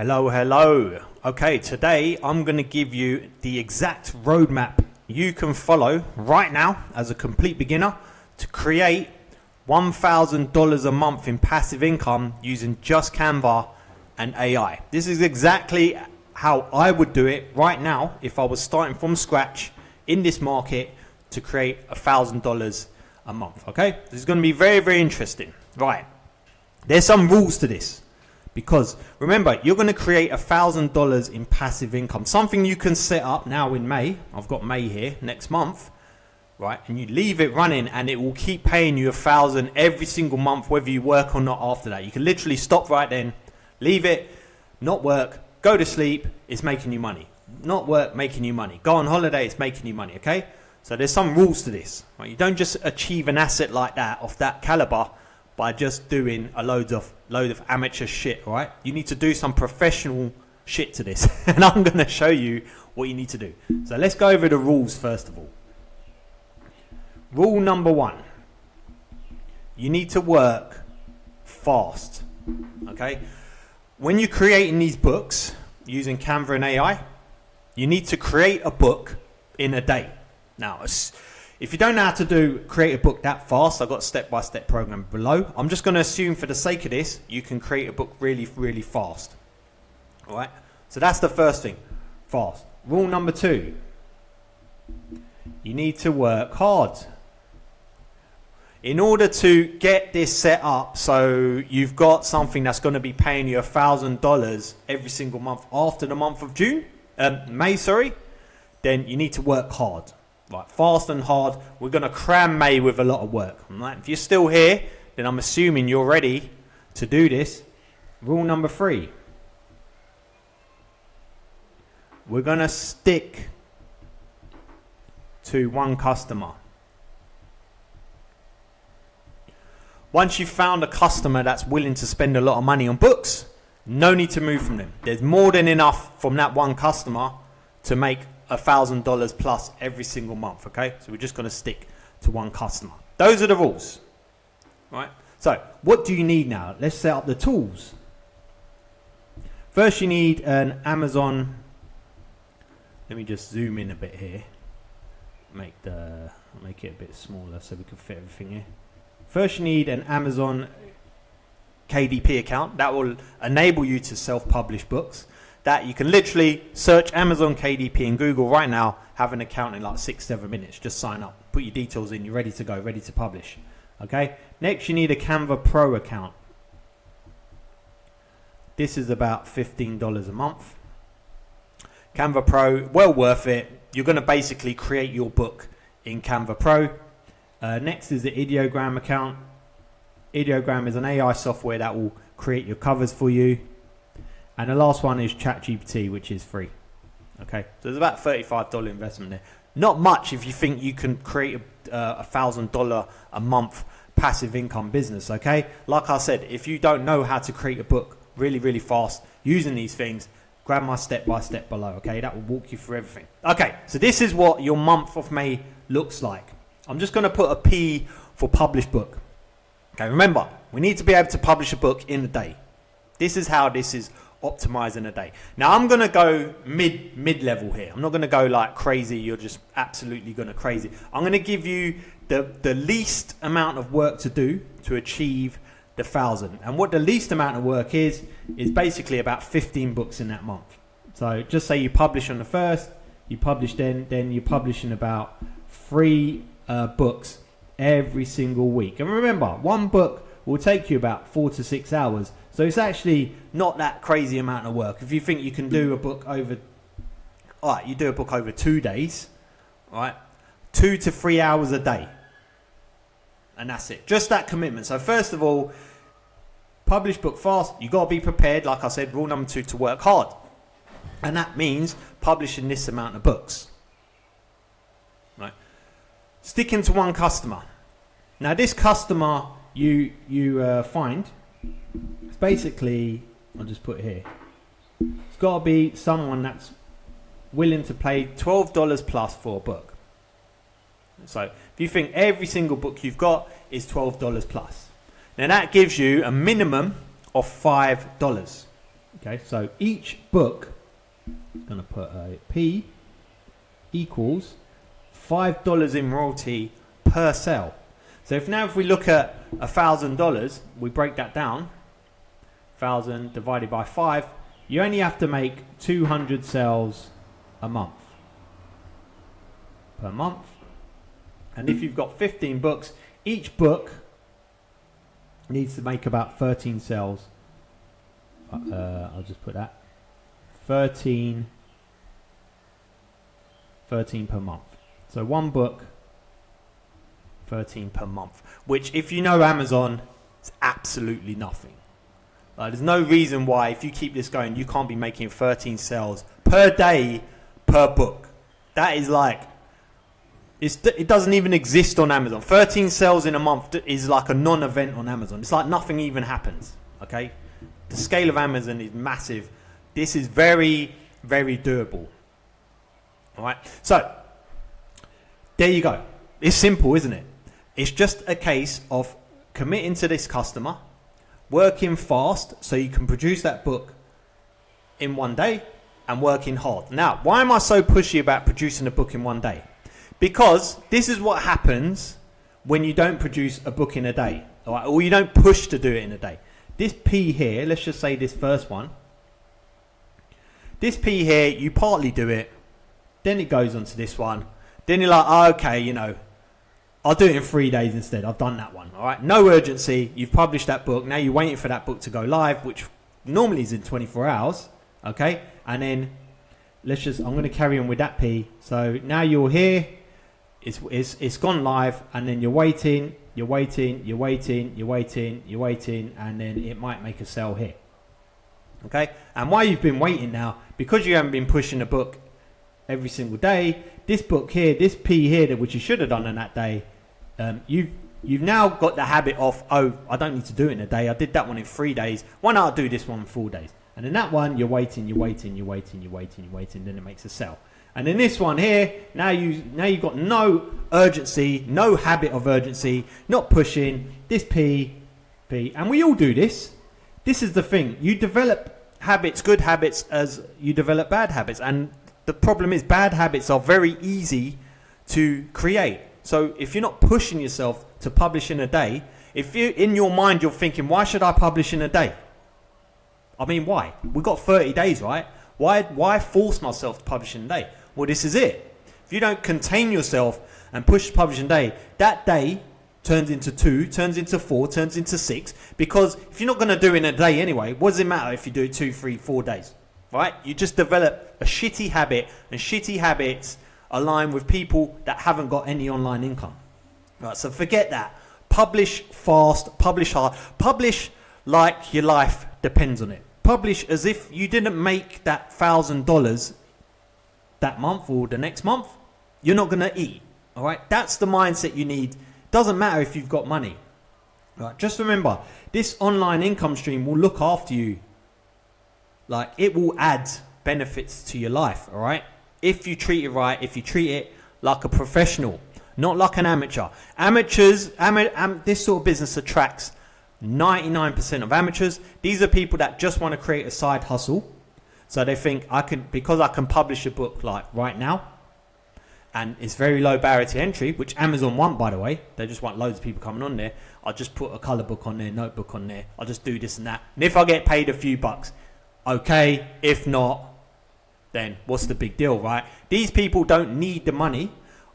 Hello. Okay, today I'm going to give you the exact roadmap you can follow right now as a complete beginner to create $1,000 a month in passive income using just Canva and AI. This is exactly how I would do it right now if I was starting from scratch in this market to create $1,000 a month. Okay, this is going to be very interesting. Right, there's some rules to this. Because remember, you're going to create $1,000 in passive income, something you can set up now in May. I've got May here next month, right? And you leave it running and it will keep paying you $1,000 every single month, whether you work or not after that. You can literally stop right then, leave it, not work, go to sleep, it's making you money. Not work, making you money. Go on holiday, it's making you money, okay? So there's some rules to this, right? You don't just achieve an asset like that of that caliber by just doing a load of amateur shit, right? You need to do some professional shit to this. And I'm going to show you what you need to do. So let's go over the rules first of all. Rule number 1. You need to work fast, okay? When you're creating these books using Canva and AI, you need to create a book in a day. Now, if you don't know how to create a book that fast, I've got a step-by-step program below. I'm just going to assume for the sake of this, you can create a book really fast. All right. So that's the first thing, fast. Rule number 2, you need to work hard. In order to get this set up so you've got something that's going to be paying you $1,000 every single month after the month of May, then you need to work hard. Right, fast and hard. We're going to cram May with a lot of work. Right? If you're still here, then I'm assuming you're ready to do this. Rule number 3. We're going to stick to one customer. Once you've found a customer that's willing to spend a lot of money on books, no need to move from them. There's more than enough from that one customer to make $1,000 plus every single month. Okay, so we're just going to stick to one customer. Those are the rules, right? So what do you need now? Let's set up the tools. First, you need an Amazon. Let me just zoom in a bit here. Make it a bit smaller so we can fit everything here. First, you need an Amazon KDP account that will enable you to self-publish books. That you can literally search Amazon KDP in Google right now, have an account in like 6-7 minutes. Just sign up, put your details in, you're ready to go, ready to publish. Okay. Next, you need a Canva Pro account. This is about $15 a month. Canva Pro, well worth it. You're going to basically create your book in Canva Pro. Next is the Ideogram account. Ideogram is an AI software that will create your covers for you. And the last one is ChatGPT, which is free. Okay, so there's about $35 investment there. Not much if you think you can create a $1,000 a month passive income business. Okay, like I said, if you don't know how to create a book really fast using these things, grab my step-by-step below. Okay, that will walk you through everything. Okay, so this is what your month of May looks like. I'm just going to put a P for published book. Okay, remember, we need to be able to publish a book in a day. This is how this is optimize in a day. Now I'm going to go mid-level here. I'm not going to go like crazy. You're just absolutely going to crazy. I'm going to give you the least amount of work to do to achieve the 1,000. And what the least amount of work is basically about 15 books in that month. So just say you publish on the 1st, you publish then you publish in about 3 books every single week. And remember, one book will take you about 4 to 6 hours. So it's actually not that crazy amount of work. If you think you can do a book over, all right, you do a book over 2 days, right? 2 to 3 hours a day. And that's it. Just that commitment. So first of all, publish book fast. You got to be prepared, like I said, rule number 2, to work hard. And that means publishing this amount of books. Right? Sticking to one customer. Now this customer you find, it's basically, I'll just put it here, it's got to be someone that's willing to pay $12 plus for a book. So if you think every single book you've got is $12 plus, now that gives you a minimum of $5. Okay, so each book, I'm going to put a P equals $5 in royalty per sale. So if we look at $1,000, we break that down, 1,000 divided by 5, you only have to make 200 sales a month. Per month. And if you've got 15 books, each book needs to make about 13 sales. I'll just put that 13 per month. So one book, 13 per month, which if you know Amazon, it's absolutely nothing. There's no reason why if you keep this going you can't be making 13 sales per day per book. That is like, it doesn't even exist on Amazon. 13 sales in a month is like a non-event on Amazon. It's like nothing even happens. Okay, the scale of Amazon is massive. This is very, very doable. All right, so there you go. It's simple, isn't it? It's just a case of committing to this customer, working fast so you can produce that book in one day, and working hard. Now, why am I so pushy about producing a book in one day? Because this is what happens when you don't produce a book in a day, all right? Or you don't push to do it in a day. This P here, let's just say this first one. This P here, you partly do it, then it goes on to this one. Then you're like, oh, okay, you know, I'll do it in 3 days instead. I've done that one, all right? No urgency. You've published that book. Now you're waiting for that book to go live, which normally is in 24 hours, okay? And then I'm going to carry on with that P. So now you're here. It's gone live, and then you're waiting, and then it might make a sale here. Okay? And while you've been waiting now, because you haven't been pushing a book every single day, this book here, this P here, which you should have done on that day, you've now got the habit of, oh, I don't need to do it in a day. I did that one in 3 days. Why not do this one in 4 days? And in that one, you're waiting, then it makes a sale. And in this one here, now you've got no urgency, no habit of urgency, not pushing, this P, and we all do this. This is the thing. You develop habits, good habits, as you develop bad habits. And the problem is bad habits are very easy to create. So if you're not pushing yourself to publish in a day, if you in your mind you're thinking, why should I publish in a day? I mean, why? We've got 30 days, right? Why force myself to publish in a day? Well, this is it. If you don't contain yourself and push to publish in a day, that day turns into 2, turns into 4, turns into 6. Because if you're not going to do it in a day anyway, what does it matter if you do it 2, 3, 4 days? Right? You just develop a shitty habit, and shitty habits align with people that haven't got any online income. Right? So forget that. Publish fast, publish hard, publish like your life depends on it. Publish as if you didn't make that $1,000 that month or the next month, you're not going to eat. All right, that's the mindset you need. Doesn't matter if you've got money. All right, just remember, this online income stream will look after you. Like, it will add benefits to your life. All right, if you treat it right, if you treat it like a professional, not like an amateur. Amateurs, this sort of business attracts 99% of amateurs. These are people that just want to create a side hustle. So they think because I can publish a book like right now, and it's very low barrier to entry, which Amazon want, by the way. They just want loads of people coming on there. I'll just put a color book on there, notebook on there. I'll just do this and that. And if I get paid a few bucks, okay. If not, then what's the big deal, right? These people don't need the money,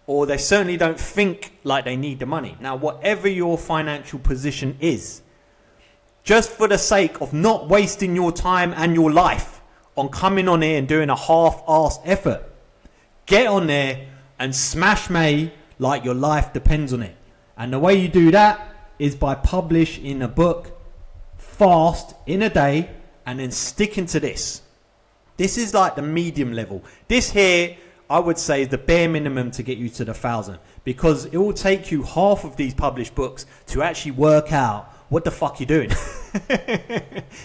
or they certainly don't think like they need the money. Now, whatever your financial position is, just for the sake of not wasting your time and your life on coming on here and doing a half-assed effort, get on there and smash May like your life depends on it. And the way you do that is by publishing a book fast in a day and then sticking to this. This is like the medium level. This here, I would say, is the bare minimum to get you to the 1,000, because it will take you half of these published books to actually work out what the fuck you're doing.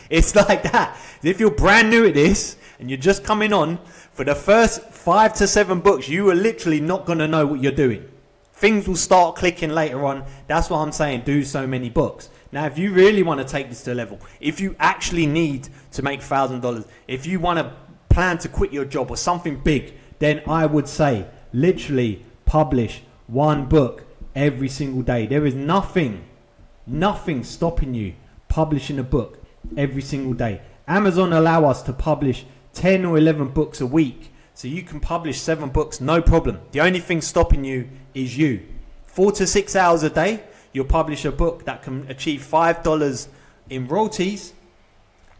It's like that. If you're brand new at this and you're just coming on, for the first 5 to 7 books, you are literally not going to know what you're doing. Things will start clicking later on. That's why I'm saying do so many books. Now, if you really want to take this to a level, if you actually need to make $1,000, if you want to plan to quit your job or something big, then I would say literally publish one book every single day. There is nothing stopping you publishing a book every single day. Amazon allow us to publish 10 or 11 books a week. So you can publish 7 books, no problem. The only thing stopping you is you. 4 to 6 hours a day, you'll publish a book that can achieve $5 in royalties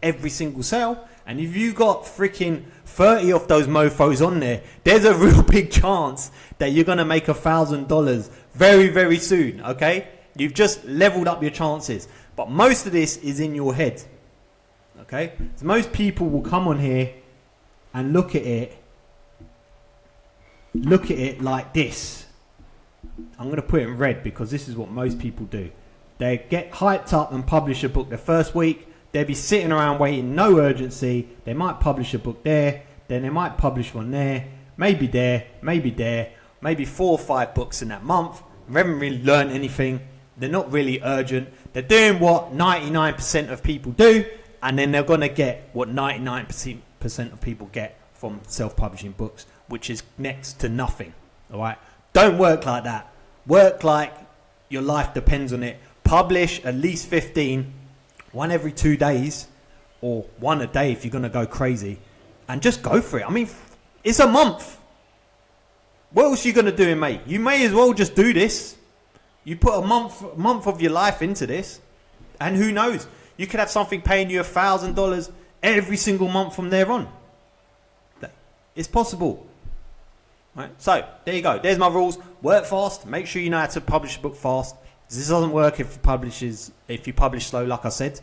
every single sale. And if you got freaking 30 of those mofos on there, there's a real big chance that you're going to make $1,000 very, very soon, okay? You've just leveled up your chances. But most of this is in your head, okay? So most people will come on here and look at it like this. I'm going to put it in red because this is what most people do. They get hyped up and publish a book the first week. They'll be sitting around waiting, no urgency. They might publish a book there, then they might publish one there, maybe 4 or 5 books in that month. They haven't really learned anything. They're not really urgent. They're doing what 99% of people do, and then they're going to get what 99% of people get from self-publishing books, which is next to nothing. All right? Don't work like that. Work like your life depends on it. Publish at least 15, one every 2 days, or one a day if you're going to go crazy, and just go for it. I mean, it's a month. What else are you going to do in May? You may as well just do this. You put a month of your life into this, and who knows? You could have something paying you $1,000 every single month from there on. It's possible. Right? So there you go. There's my rules. Work fast. Make sure you know how to publish a book fast. This doesn't work if you publish slow, like I said.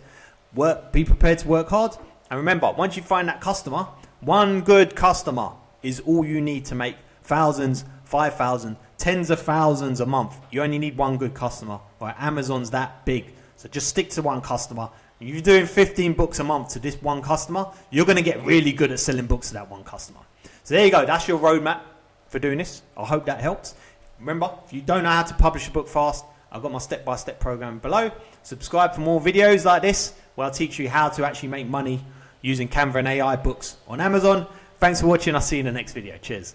Be prepared to work hard. And remember, once you find that customer, one good customer is all you need to make thousands, 5,000, tens of thousands a month. You only need one good customer. Right? Amazon's that big. So just stick to one customer. If you're doing 15 books a month to this one customer, you're going to get really good at selling books to that one customer. So there you go. That's your roadmap for doing this. I hope that helps. Remember, if you don't know how to publish a book fast, I've got my step-by-step program below. Subscribe for more videos like this where I'll teach you how to actually make money using Canva and AI books on Amazon. Thanks for watching. I'll see you in the next video. Cheers.